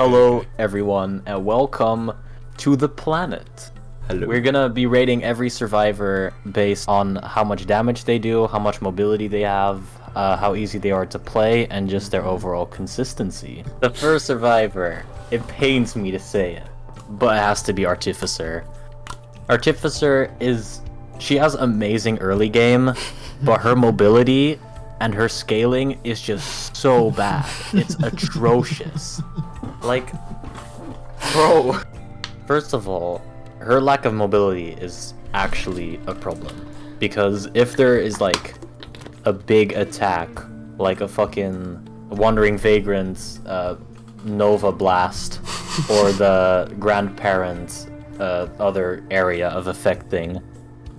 Hello everyone and welcome to the planet. Hello. We're gonna be rating every survivor based on how much damage they do, how much mobility they have, how easy they are to play, and just their overall consistency. The first survivor, it pains me to say it, but it has to be Artificer. Artificer she has amazing early game, but her mobility and her scaling is just so bad. It's atrocious. Like, bro. First of all, her lack of mobility is actually a problem. Because if there is like a big attack, like a fucking Wandering Vagrant, Nova Blast, or the Grandparent other area of effect thing,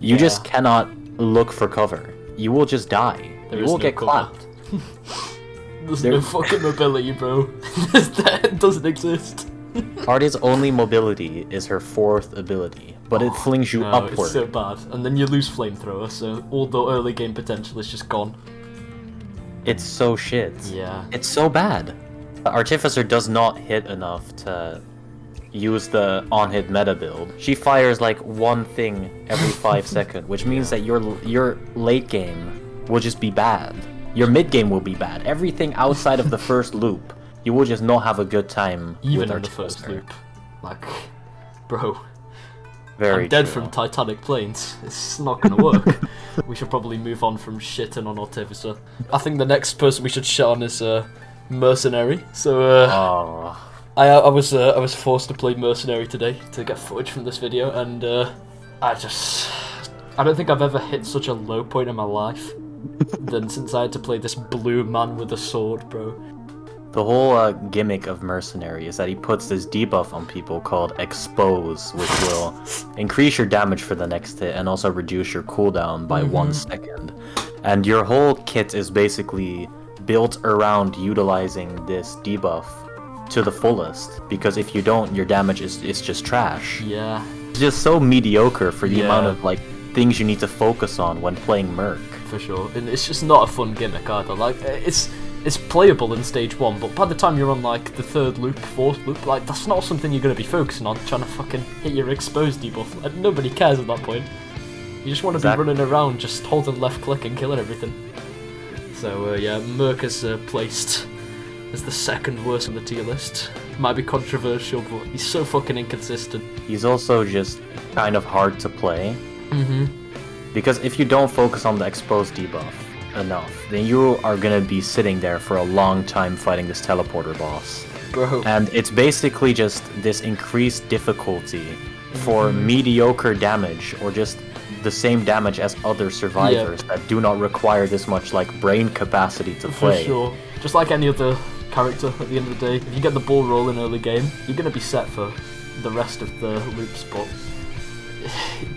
you just cannot look for cover. You will just die. You will get clapped. There's no fucking mobility, bro. That doesn't exist. Artie's only mobility is her fourth ability, but it flings you upward. It's so bad. And then you lose flamethrower, so all the early game potential is just gone. It's so shit. Yeah. It's so bad. The Artificer does not hit enough to use the on-hit meta build. She fires like one thing every 5 seconds, which means that your late game will just be bad. Your mid game will be bad. Everything outside of the first loop, you will just not have a good time. Even in the first loop. Like, bro. Very I'm dead true. from Titanic planes. It's not gonna work. We should probably move on from shitting on Artificer. I think the next person we should shit on is Mercenary. So I was forced to play Mercenary today to get footage from this video, and I don't think I've ever hit such a low point in my life than since I had to play this blue man with a sword, bro. The whole gimmick of Mercenary is that he puts this debuff on people called Expose, which will increase your damage for the next hit and also reduce your cooldown by 1 second. And your whole kit is basically built around utilizing this debuff to the fullest, because if you don't, your damage is just trash. Yeah. It's just so mediocre for the amount of like things you need to focus on when playing Merc. For sure, and it's just not a fun gimmick either. Like, it's playable in stage 1, but by the time you're on like the 3rd loop, 4th loop, like that's not something you're gonna be focusing on, trying to fucking hit your exposed debuff. And nobody cares at that point. You just want to be running around, just holding left click and killing everything. So yeah, Merc is placed as the second worst on the tier list. Might be controversial, but he's so fucking inconsistent. He's also just kind of hard to play. Because if you don't focus on the exposed debuff enough, then you are gonna be sitting there for a long time fighting this teleporter boss. Bro. And it's basically just this increased difficulty for mediocre damage, or just the same damage as other survivors that do not require this much like brain capacity to play. For sure. Just like any other character at the end of the day, if you get the ball rolling early game, you're gonna be set for the rest of the loops, but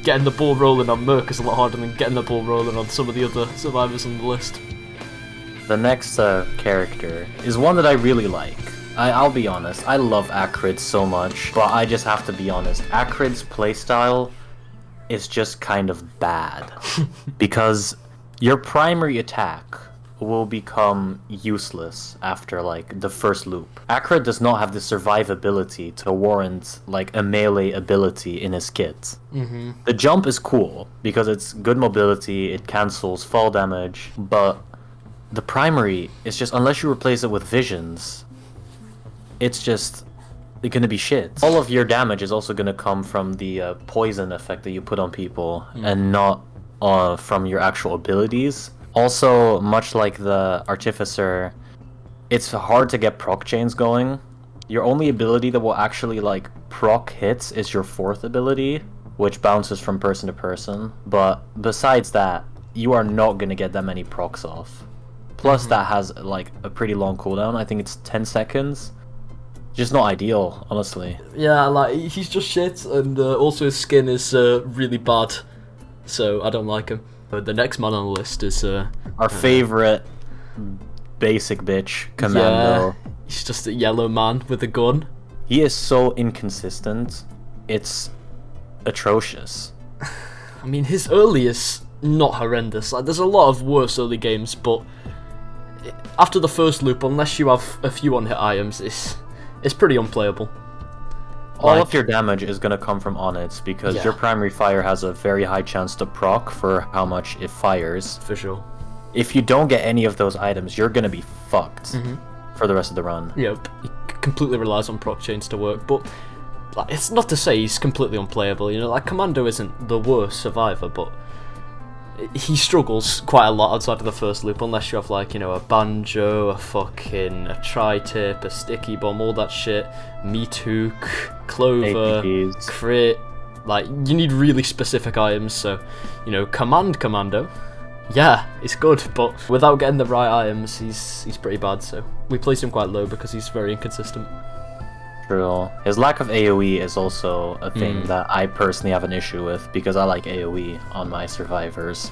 getting the ball rolling on Merc is a lot harder than getting the ball rolling on some of the other survivors on the list. The next character is one that I really like. I'll be honest, I love Acrid so much, but I just have to be honest, Acrid's playstyle is just kind of bad. Because your primary attack will become useless after like the first loop. Acrid does not have the survivability to warrant like a melee ability in his kit. The jump is cool because it's good mobility, it cancels fall damage, but the primary is just, unless you replace it with visions, it's just gonna be shit. All of your damage is also gonna come from the poison effect that you put on people and not from your actual abilities. Also, much like the Artificer, it's hard to get proc chains going. Your only ability that will actually like proc hits is your 4th ability, which bounces from person to person. But besides that, you are not going to get that many procs off. Plus that has like a pretty long cooldown. I think it's 10 seconds. Just not ideal, honestly. Yeah, like, he's just shit, and also his skin is really bad, so I don't like him. The next man on the list is our favorite basic bitch, Commando. Yeah, he's just a yellow man with a gun. He is so inconsistent. It's atrocious. I mean, his early is not horrendous. Like, there's a lot of worse early games, but after the first loop, unless you have a few on-hit items, It's pretty unplayable. All of your damage is gonna come from on it because Yeah. your primary fire has a very high chance to proc for how much it fires. For sure. If you don't get any of those items, you're gonna be fucked for the rest of the run. Yep. He completely relies on proc chains to work, but like, it's not to say he's completely unplayable. You know, like Commando isn't the worst survivor, but he struggles quite a lot outside of the first loop, unless you have like, you know, a banjo, a tri-tip, a sticky bomb, all that shit, meat hook, clover, APPs. crit. Like, you need really specific items. So, you know, Commando, yeah, it's good, but without getting the right items, he's pretty bad. So we place him quite low because he's very inconsistent. True. His lack of AoE is also a thing that I personally have an issue with because I like AoE on my survivors.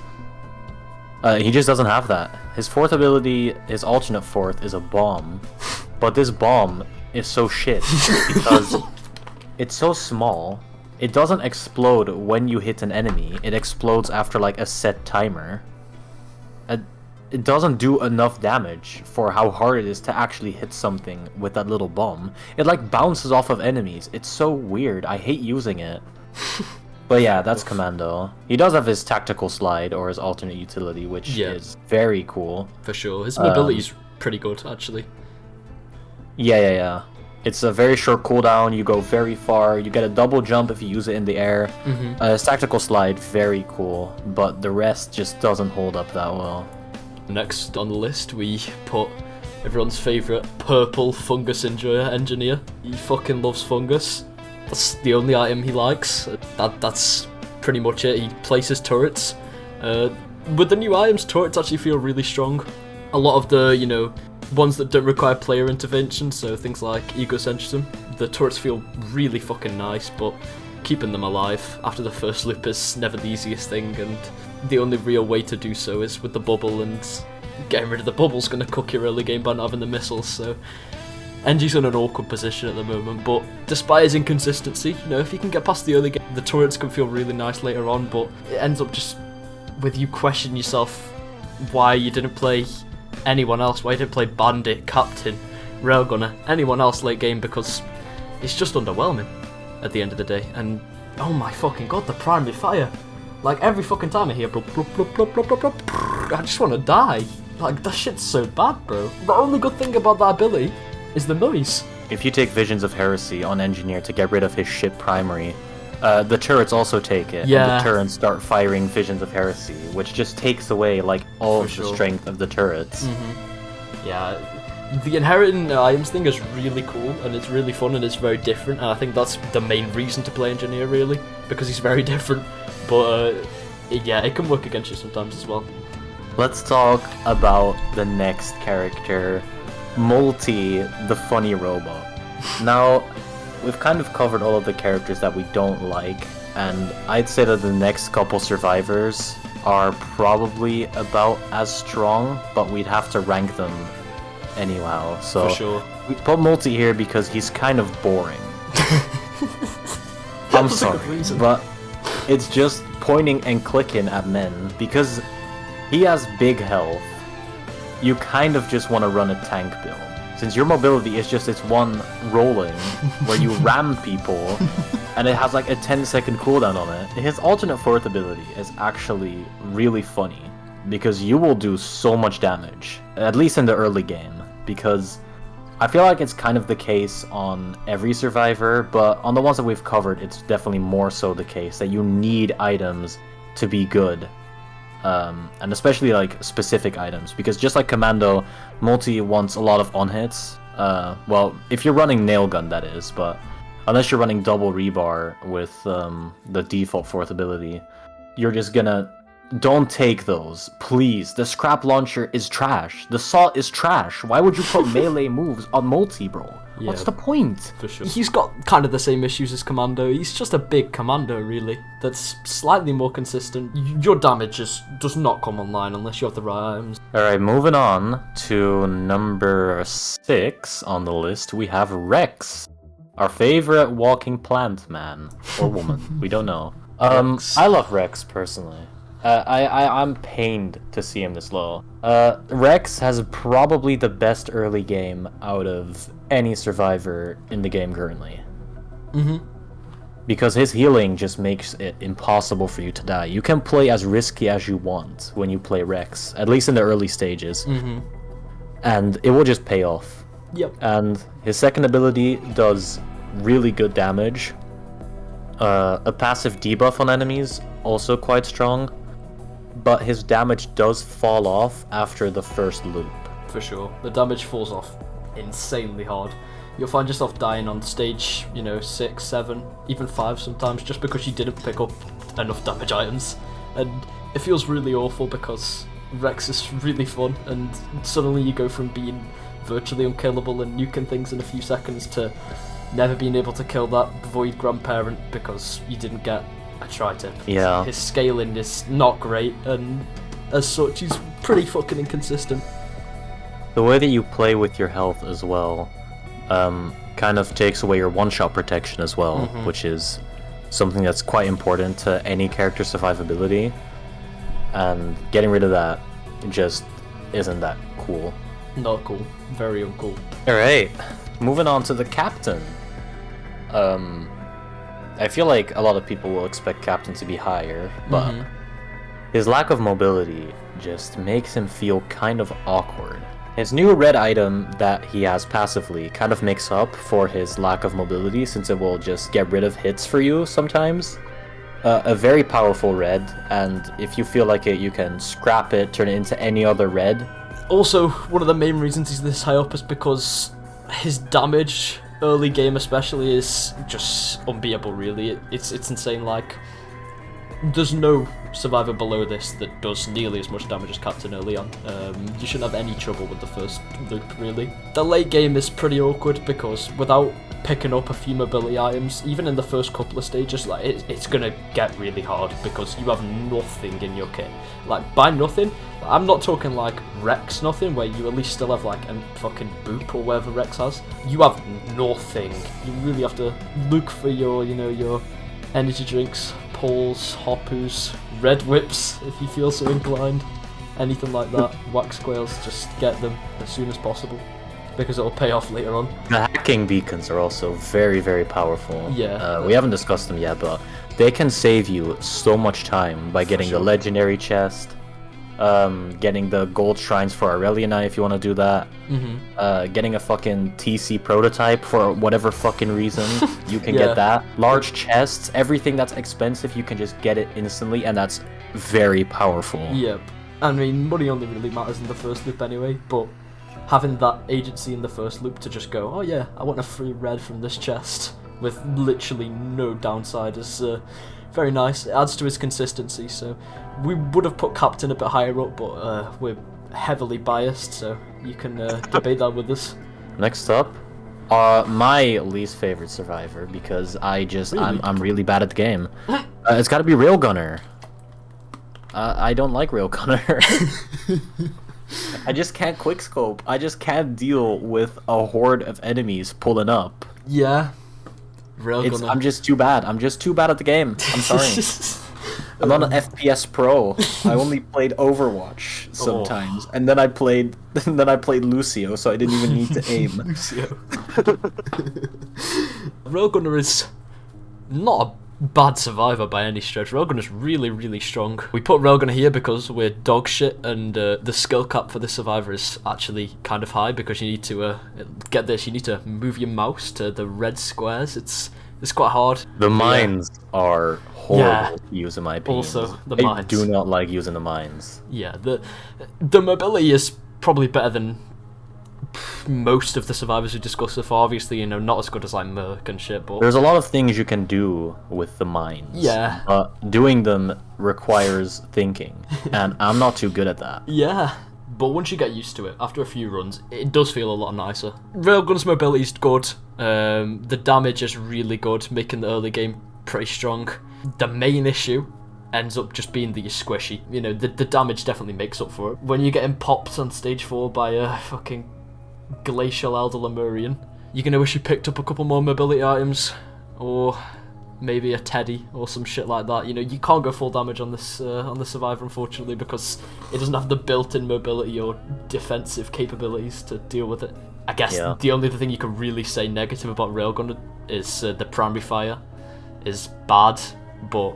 He just doesn't have that. His fourth ability, his alternate fourth, is a bomb, but this bomb is so shit because it's so small. It doesn't explode when you hit an enemy. It explodes after like a set timer. It doesn't do enough damage for how hard it is to actually hit something with that little bomb. It like bounces off of enemies. It's so weird. I hate using it. But yeah, that's Commando. He does have his tactical slide or his alternate utility, which is very cool. For sure. His mobility's pretty good, actually. Yeah. It's a very short cooldown. You go very far. You get a double jump if you use it in the air. His tactical slide, very cool. But the rest just doesn't hold up that well. Next on the list, we put everyone's favourite purple fungus engineer. He fucking loves fungus. That's the only item he likes. That's pretty much it. He places turrets. With the new items, turrets actually feel really strong. A lot of the, you know, ones that don't require player intervention, so things like egocentrism, the turrets feel really fucking nice, but keeping them alive after the first loop is never the easiest thing, and the only real way to do so is with the bubble, and getting rid of the bubble's going to cook your early game by not having the missiles, so Enji's in an awkward position at the moment, but despite his inconsistency, you know, if you can get past the early game, the turrets can feel really nice later on, but it ends up just with you questioning yourself why you didn't play anyone else, why you didn't play Bandit, Captain, Railgunner, anyone else late game, because it's just underwhelming at the end of the day. And oh my fucking god, the primary fire! Like every fucking time I hear blub, blub, blub, blub, blub, blub, blub, I just want to die. Like that shit's so bad, bro. The only good thing about that ability is the noise. If you take Visions of Heresy on Engineer to get rid of his shit primary, the turrets also take it. Yeah. And the turrets start firing Visions of Heresy, which just takes away like all of the strength of the turrets. Yeah, the inheriting items thing is really cool, and it's really fun, and it's very different, and I think that's the main reason to play Engineer, really, because he's very different. But yeah, it can work against you sometimes as well. Let's talk about the next character, MUL-T, the funny robot. Now, we've kind of covered all of the characters that we don't like, and I'd say that the next couple survivors are probably about as strong, but we'd have to rank them anyhow. So For sure. we put MUL-T here because he's kind of boring. I'm That's a good sorry, reason. but it's just pointing and clicking at men because he has big health. You kind of just want to run a tank build. Since your mobility is just this one rolling where you ram people and it has like a 10-second cooldown on it. His alternate fourth ability is actually really funny because you will do so much damage, at least in the early game, because I feel like it's kind of the case on every survivor, but on the ones that we've covered, it's definitely more so the case that you need items to be good. And especially like specific items, because just like Commando, MUL-T wants a lot of on-hits. Well, if you're running nail gun, that is, but unless you're running double rebar with the default fourth ability, you're just gonna... Don't take those, please. The scrap launcher is trash. The saw is trash. Why would you put melee moves on MUL-T, bro? Yeah, what's the point? For sure. He's got kind of the same issues as Commando. He's just a big Commando, really, that's slightly more consistent. Your damage just does not come online unless you have the right items. Alright, moving on to number 6 on the list, we have Rex. Our favorite walking plant man. Or woman. We don't know. Rex. I love Rex, personally. I'm pained to see him this low. Rex has probably the best early game out of any survivor in the game currently. Mm-hmm. Because his healing just makes it impossible for you to die. You can play as risky as you want when you play Rex, at least in the early stages. Mm-hmm. And it will just pay off. Yep. And his second ability does really good damage. A passive debuff on enemies, also quite strong. But his damage does fall off after the first loop. For sure. The damage falls off insanely hard. You'll find yourself dying on stage, 6, 7, even 5 sometimes, just because you didn't pick up enough damage items. And it feels really awful because Rex is really fun, and suddenly you go from being virtually unkillable and nuking things in a few seconds to never being able to kill that void grandparent because you didn't get a tri-tip. Yeah. His scaling is not great, and as such, he's pretty fucking inconsistent. The way that you play with your health as well kind of takes away your one-shot protection as well, which is something that's quite important to any character survivability. And getting rid of that just isn't that cool. Not cool. Very uncool. Alright, moving on to the captain. I feel like a lot of people will expect captain to be higher, but his lack of mobility just makes him feel kind of awkward. His new red item that he has passively kind of makes up for his lack of mobility, since it will just get rid of hits for you sometimes. A very powerful red, and if you feel like it, you can scrap it, turn it into any other red. Also, one of the main reasons he's this high up is because his damage, early game especially, is just unbeatable, really. It's insane. Like, there's no survivor below this that does nearly as much damage as Captain early on. You shouldn't have any trouble with the first loop, really. The late game is pretty awkward because without picking up a few mobility items, even in the first couple of stages, like it's gonna get really hard because you have nothing in your kit. Like, by nothing, I'm not talking like Rex nothing, where you at least still have like a fucking boop or whatever Rex has. You have nothing. You really have to look for your, your energy drinks, pulls, hoppus, red whips if you feel so inclined. Anything like that. Wax quails, just get them as soon as possible, because it'll pay off later on. The hacking beacons are also very, very powerful. Yeah. We haven't discussed them yet, but they can save you so much time by getting the legendary chest, getting the gold shrines for Aureliana if you want to do that, getting a fucking TC prototype for whatever fucking reason, you can get that. Large chests, everything that's expensive, you can just get it instantly, and that's very powerful. Yep. I mean, money only really matters in the first loop anyway, but having that agency in the first loop to just go, oh yeah, I want a free red from this chest with literally no downside is very nice. It adds to his consistency, so we would have put Captain a bit higher up, but we're heavily biased, so you can debate that with us. Next up, my least favorite survivor, because I'm really bad at the game. It's got to be Railgunner. I don't like Railgunner. I just can't quickscope. I just can't deal with a horde of enemies pulling up. Yeah. Railgunner. I'm just too bad. I'm just too bad at the game. I'm sorry. I'm not an FPS pro. I only played Overwatch sometimes, and then I played Lucio, so I didn't even need to aim. Lucio. Railgunner is not a bad survivor by any stretch. Railgunner's really, really strong. We put Railgunner here because we're dog shit, and the skill cap for this survivor is actually kind of high because you need to get this. You need to move your mouse to the red squares. It's quite hard. The mines are horrible to use, in my opinion. Also, the I mines. do not like using the mines. Yeah, the mobility is probably better than most of the survivors we discussed so far. Obviously, not as good as like Merc and shit, but there's a lot of things you can do with the mines. Yeah. But doing them requires thinking, and I'm not too good at that. Yeah. But once you get used to it, after a few runs, it does feel a lot nicer. Railgunner's mobility is good. The damage is really good, making the early game pretty strong. The main issue ends up just being that you're squishy. The damage definitely makes up for it. When you're getting popped on stage 4 by a fucking glacial elder Lemurian, you're gonna wish you picked up a couple more mobility items, or maybe a Teddy or some shit like that. You know, you can't go full damage on this on the Survivor, unfortunately, because it doesn't have the built-in mobility or defensive capabilities to deal with it. I guess the only thing you can really say negative about Railgunner is the primary fire is bad, but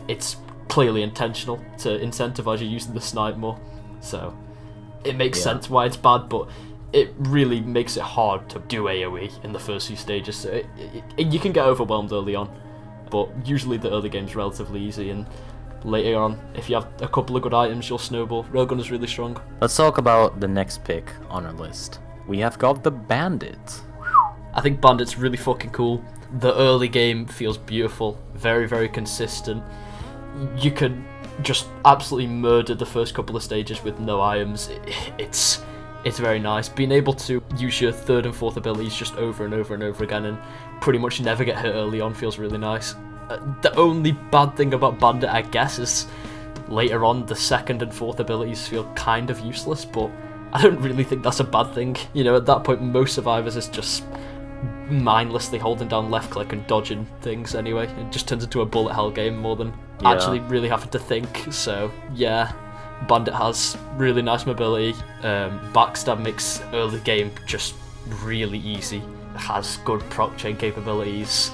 it's clearly intentional to incentivize you using the snipe more. So it makes sense why it's bad, but it really makes it hard to do AoE in the first few stages. So you can get overwhelmed early on, but usually the early game's relatively easy, and later on, if you have a couple of good items, you'll snowball. Railgunner's really strong. Let's talk about the next pick on our list. We have got the Bandit. I think Bandit's really fucking cool. The early game feels beautiful, very, very consistent. You can just absolutely murder the first couple of stages with no items. It's very nice. Being able to use your third and fourth abilities just over and over and over again and pretty much never get hit early on feels really nice. The only bad thing about Bandit, I guess, is later on the second and fourth abilities feel kind of useless, but I don't really think that's a bad thing. You know, at that point, most survivors is just mindlessly holding down left click and dodging things anyway. It just turns into a bullet hell game more than actually really having to think. So yeah, Bandit has really nice mobility. Backstab makes early game just really easy. Has good proc chain capabilities,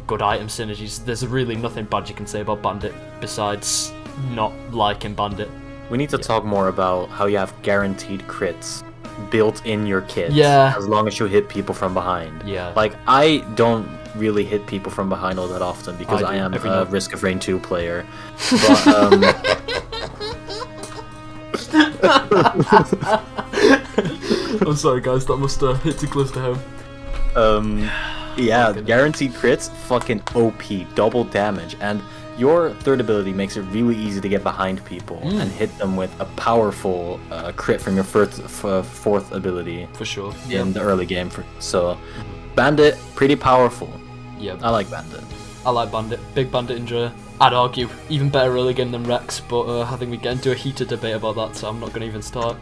good item synergies. There's really nothing bad you can say about Bandit besides not liking Bandit. We need to talk more about how you have guaranteed crits built in your kit. Yeah. As long as you hit people from behind. Yeah. Like, I don't really hit people from behind all that often because I am a Risk of Rain 2 player. But, I'm sorry guys, that must hit too close to home. Yeah, guaranteed crits, fucking OP, double damage, and your third ability makes it really easy to get behind people and hit them with a powerful crit from your fourth ability. For sure. In the early game. So, Bandit, pretty powerful. Yeah. I like Bandit. I like Bandit. Big Bandit enjoyer. I'd argue even better early game than Rex, but I think we get into a heated debate about that, so I'm not going to even start.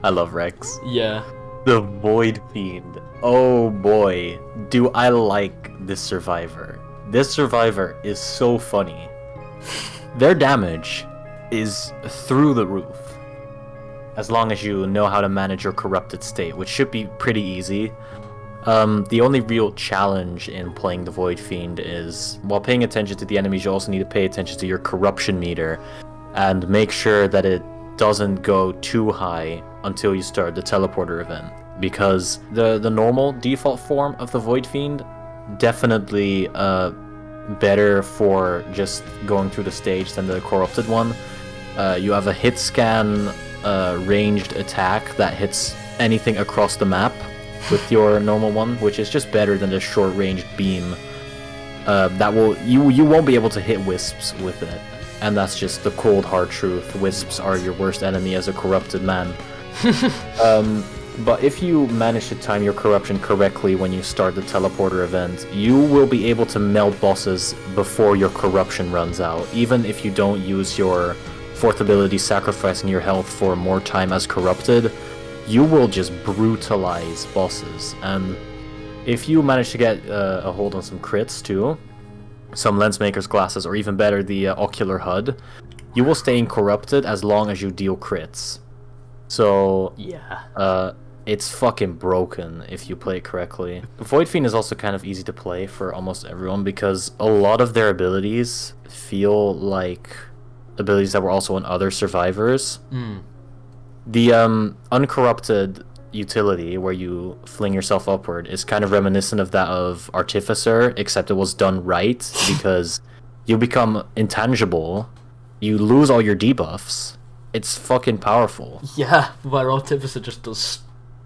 I love Rex. Yeah. The Void Fiend. Oh boy, do I like this Survivor. This Survivor is so funny. Their damage is through the roof. As long as you know how to manage your corrupted state, which should be pretty easy. The only real challenge in playing the Void Fiend is, while paying attention to the enemies, you also need to pay attention to your corruption meter and make sure that it doesn't go too high until you start the teleporter event. Because the normal default form of the Void Fiend, definitely better for just going through the stage than the corrupted one. You have a hit scan ranged attack that hits anything across the map with your normal one, which is just better than the short ranged beam. You won't be able to hit wisps with it, and that's just the cold hard truth. Wisps are your worst enemy as a corrupted man. But if you manage to time your corruption correctly when you start the teleporter event, you will be able to melt bosses before your corruption runs out, even if you don't use your fourth ability sacrificing your health for more time as corrupted. You will just brutalize bosses, and if you manage to get a hold on some crits too, some Lensmaker's glasses, or even better, the ocular HUD, you will stay incorrupted as long as you deal crits. So yeah, it's fucking broken if you play it correctly. Void Fiend is also kind of easy to play for almost everyone because a lot of their abilities feel like abilities that were also on other survivors. The uncorrupted utility where you fling yourself upward is kind of reminiscent of that of Artificer, except it was done right because you become intangible, you lose all your debuffs. It's fucking powerful. Yeah, where Artificer just does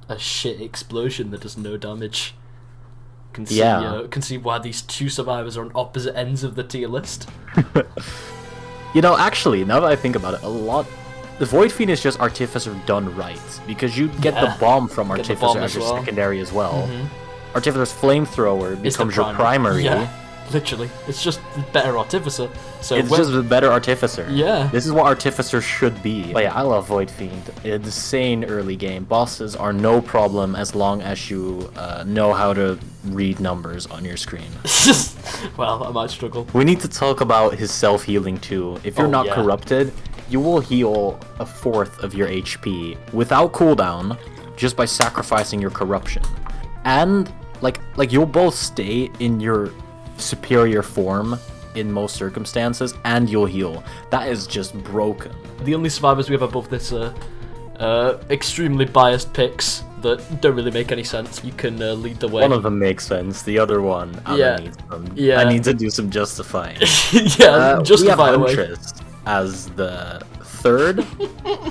a shit explosion that does no damage. Can see why these two survivors are on opposite ends of the tier list. You know, actually, now that I think about it, the Void Fiend is just Artificer done right, because you get the bomb from Artificer as your secondary as well. Artificer's Flamethrower becomes your primary, Literally, it's just the better Artificer. So It's just a better Artificer. Yeah. This is what Artificer should be. But yeah, I love Void Fiend. Insane early game. Bosses are no problem as long as you know how to read numbers on your screen. Well, I might struggle. We need to talk about his self-healing too. If you're not yeah. corrupted, you will heal a fourth of your HP without cooldown just by sacrificing your corruption. And like you'll both stay in your superior form in most circumstances, and you'll heal. That is just broken. The only survivors we have above this are extremely biased picks that don't really make any sense. You can lead the way. One of them makes sense. The other one, I need to do some justifying. Yeah, justify we have away. Huntress as the third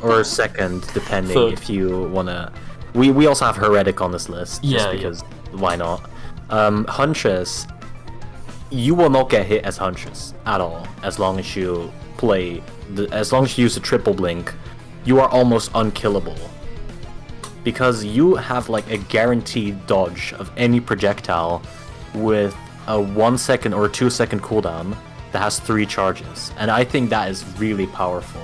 or second, depending Third. if you wanna. We also have Heretic on this list, just Yeah, because why not? Huntress, you will not get hit as Huntress at all as long as you play. As long as you use the triple blink, you are almost unkillable. Because you have like a guaranteed dodge of any projectile with a 1 second or 2 second cooldown that has 3 charges, and I think that is really powerful.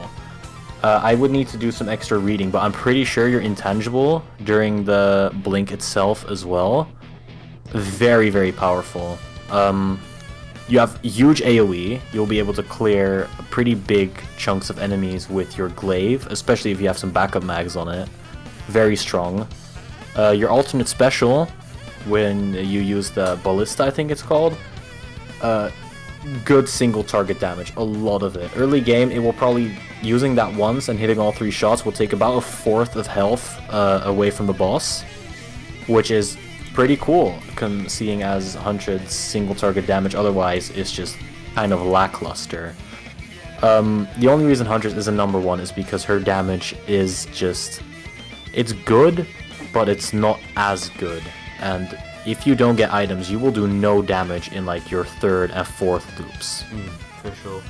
I would need to do some extra reading, but I'm pretty sure you're intangible during the blink itself as well. Very, very powerful. You have huge AoE. You'll be able to clear pretty big chunks of enemies with your glaive, especially if you have some backup mags on it. Very strong. Your alternate special, when you use the ballista, I think it's called, good single target damage, a lot of it. Early game, it will probably, using that once and hitting all 3 shots, will take about a fourth of health away from the boss, which is pretty cool, seeing as Huntress's single target damage otherwise is just kind of lackluster. The only reason Huntress isn't number 1 is because her damage is just... It's good, but it's not as good, and if you don't get items, you will do no damage in like your 3rd and 4th loops. For sure.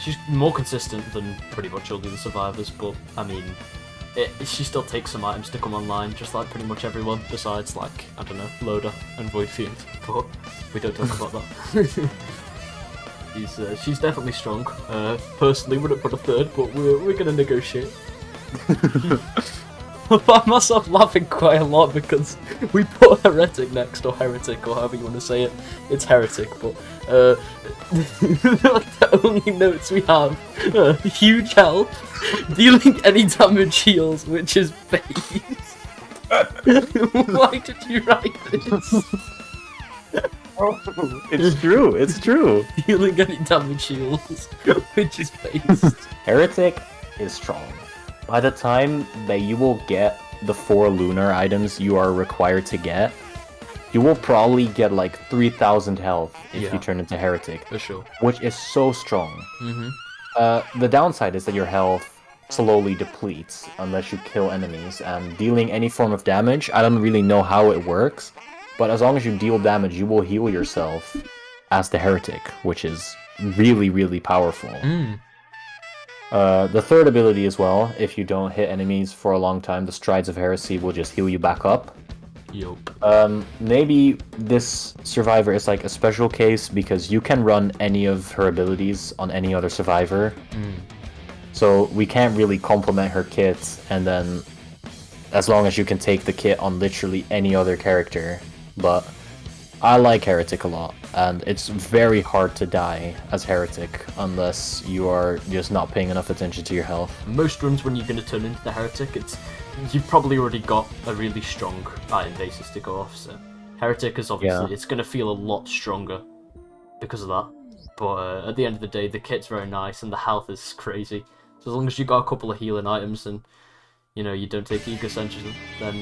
She's more consistent than pretty much all the other survivors, but I mean, she still takes some items to come online, just like pretty much everyone, besides like, I don't know, Loader and Void Fiend, but we don't talk about that. She's definitely strong. Personally, wouldn't put a 3rd, but we're gonna negotiate. I find myself laughing quite a lot because we put Heretic next, or Heretic, or however you want to say it. It's Heretic, but the only notes we have huge health, dealing any damage heals, which is base. Why did you write this? It's true, it's true. Dealing any damage heals, which is based. Heretic is strong. By the time that you will get the 4 lunar items you are required to get, you will probably get like 3,000 health if you turn into Heretic. For sure. Which is so strong. The downside is that your health slowly depletes unless you kill enemies, and dealing any form of damage, I don't really know how it works, but as long as you deal damage, you will heal yourself as the Heretic, which is really, really powerful. The 3rd ability as well, if you don't hit enemies for a long time, the Strides of Heresy will just heal you back up. Yup. Maybe this survivor is like a special case because you can run any of her abilities on any other survivor. So we can't really complement her kit, and then as long as you can take the kit on literally any other character. But I like Heretic a lot, and it's very hard to die as Heretic unless you are just not paying enough attention to your health. Most runs when you're going to turn into the Heretic, you've probably already got a really strong item basis to go off, so Heretic is obviously, it's going to feel a lot stronger because of that. But at the end of the day, the kit's very nice and the health is crazy. So as long as you got a couple of healing items and you don't take Ego Centrism, then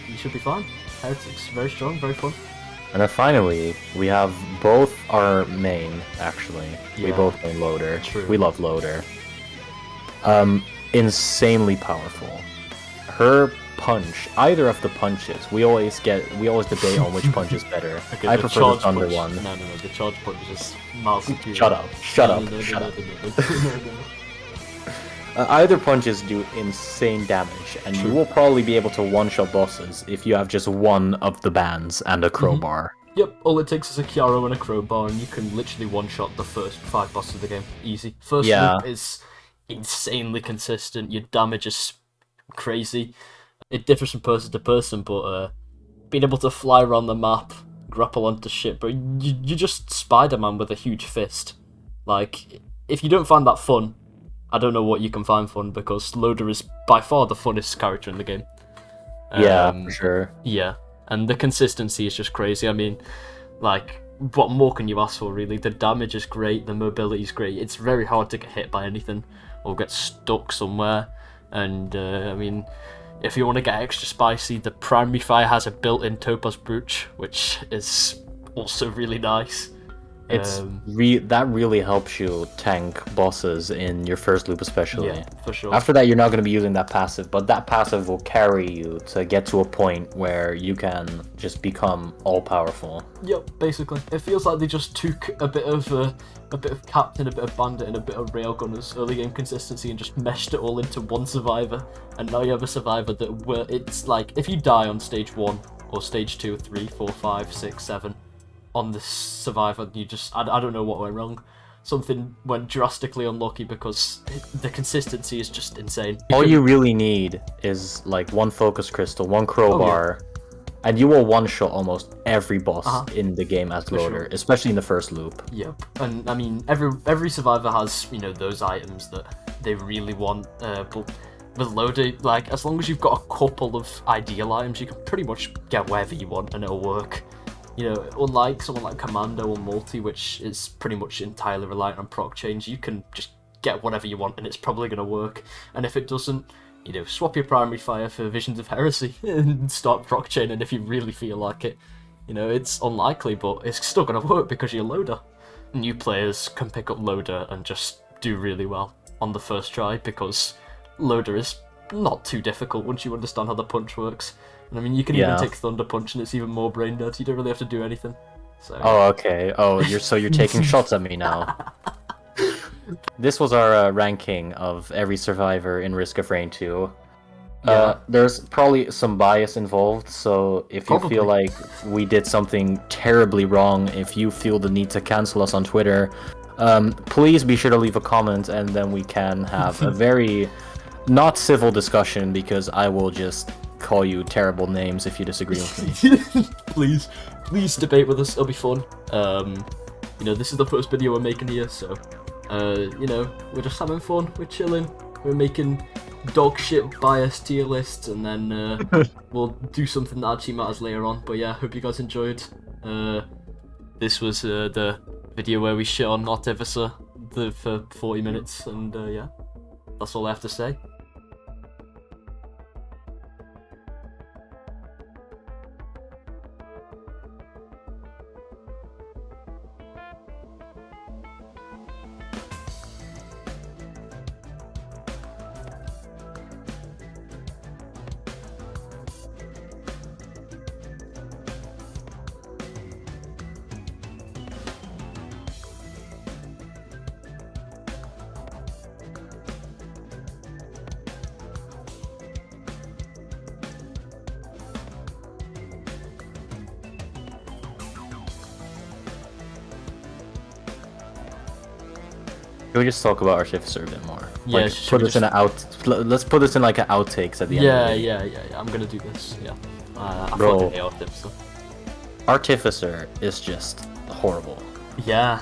you should be fine. Heretic's very strong, very fun. And then finally, we have both our main, actually. We both main Loader. True. We love Loader. Insanely powerful. Her punch, either of the punches, we always debate on which punch is better. Okay, I prefer the Thunder one. No, the charge punch is just miles superior. Shut up. Either punches do insane damage, and you will probably be able to one-shot bosses if you have just one of the bands and a crowbar. Yep, all it takes is a Chiaro and a crowbar, and you can literally one-shot the first 5 bosses of the game. Easy. First loop is insanely consistent, your damage is crazy. It differs from person to person, but being able to fly around the map, grapple onto shit, but you're just Spider-Man with a huge fist. Like, if you don't find that fun, I don't know what you can find fun, because Loader is by far the funnest character in the game. Yeah, for sure. Yeah, and the consistency is just crazy. I mean, like, what more can you ask for, really? The damage is great, the mobility is great. It's very hard to get hit by anything or get stuck somewhere. And, I mean, if you want to get extra spicy, the primary fire has a built-in Topaz Brooch, which is also really nice. It's that really helps you tank bosses in your first loop, especially. Yeah, for sure. After that, you're not going to be using that passive, but that passive will carry you to get to a point where you can just become all-powerful. Yep, basically. It feels like they just took a bit of Captain, a bit of Bandit, and a bit of Railgunner's early game consistency and just meshed it all into one survivor. And now you have a survivor that it's like, if you die on stage 1 or stage 2, 3, 4, 5, 6, 7 on this survivor, you just, I don't know what went wrong. Something went drastically unlucky because the consistency is just insane. All you really need is like one focus crystal, one crowbar, and you will one-shot almost every boss in the game as Loader, especially in the first loop. Yep, and I mean, every survivor has, you know, those items that they really want, but with Loader, like, as long as you've got a couple of ideal items, you can pretty much get whatever you want and it'll work. You know, unlike someone like Commando or MUL-T, which is pretty much entirely reliant on proc change, you can just get whatever you want and it's probably going to work. And if it doesn't, you know, swap your primary fire for Visions of Heresy and start proc chaining if you really feel like it. You know, it's unlikely, but it's still going to work because you're Loader. New players can pick up Loader and just do really well on the first try because Loader is not too difficult once you understand how the punch works. And I mean, you can even take Thunder Punch and it's even more brain dead. You don't really have to do anything. So. Oh, okay. Oh, you're taking shots at me now. This was our ranking of every survivor in Risk of Rain 2. There's probably some bias involved, so if you feel like we did something terribly wrong, if you feel the need to cancel us on Twitter, please be sure to leave a comment and then we can have a very not civil discussion, because I will just call you terrible names if you disagree with me. Please debate with us, it'll be fun. You know, this is the first video we're making here, so you know, we're just having fun, we're chilling, we're making dog shit biased tier lists, and then we'll do something that actually matters later on. But yeah, hope you guys enjoyed. This was the video where we shit on Artificer for 40 minutes, and yeah, that's all I have to say. Can we just talk about Artificer a bit more? Yeah, like, let's put this in like an outtakes at the end. Yeah. I'm gonna do this. Yeah. I Bro, fucking hate Artificer. Artificer is just horrible. Yeah.